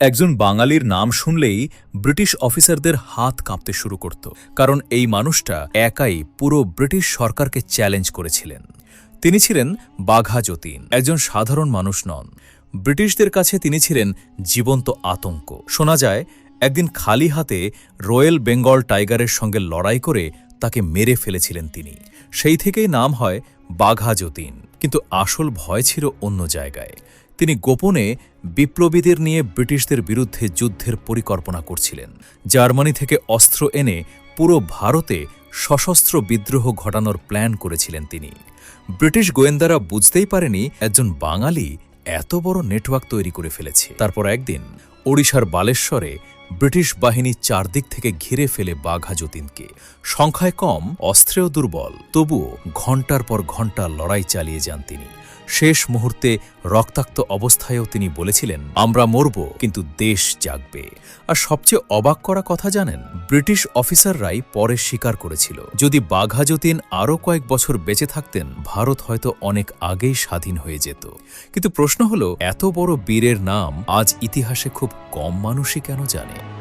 একজন বাঙালির নাম শুনলেই ব্রিটিশ অফিসারদের হাত কাঁপতে শুরু করত, কারণ এই মানুষটা একাই পুরো ব্রিটিশ সরকারকে চ্যালেঞ্জ করেছিলেন। তিনি ছিলেন বাঘা যতীন, একজন সাধারণ মানুষ নন। ব্রিটিশদের কাছে তিনি ছিলেন জীবন্ত আতঙ্ক। শোনা যায় একদিন খালি হাতে রয়্যাল বেঙ্গল টাইগারের সঙ্গে লড়াই করে তাকে মেরে ফেলেছিলেন তিনি। সেই থেকেই নাম হয় বাঘা যতীন। কিন্তু আসল ভয় ছিল অন্য জায়গায়। তিনি গোপনে বিপ্লবীদের নিয়ে ব্রিটিশদের বিরুদ্ধে যুদ্ধের পরিকল্পনা করছিলেন। জার্মানি থেকে অস্ত্র এনে পুরো ভারতে সশস্ত্র বিদ্রোহ ঘটানোর প্ল্যান করেছিলেন তিনি। ব্রিটিশ গোয়েন্দারা বুঝতেই পারেনি একজন বাঙালি এত বড় নেটওয়ার্ক তৈরি করে ফেলেছে। তারপর একদিন ওড়িশার বালেশ্বরে ব্রিটিশ বাহিনী চারদিক থেকে ঘিরে ফেলে বাঘা যতীনকে। সংখ্যায় কম, অস্ত্রেও দুর্বল, তবুও ঘণ্টার পর ঘণ্টা লড়াই চালিয়ে যান তিনি। শেষ মুহূর্তে রক্তাক্ত অবস্থায়ও তিনি বলেছিলেন, আমরা মরব কিন্তু দেশ জাগবে। আর সবচেয়ে অবাক করা কথা জানেন, ব্রিটিশ অফিসাররাই পরে স্বীকার করেছিল, যদি বাঘা যতীন আরও কয়েক বছর বেঁচে থাকতেন, ভারত হয়তো অনেক আগেই স্বাধীন হয়ে যেত। কিন্তু প্রশ্ন হলো, এত বড় বীরের নাম আজ ইতিহাসে খুব কম মানুষই কেন জানে?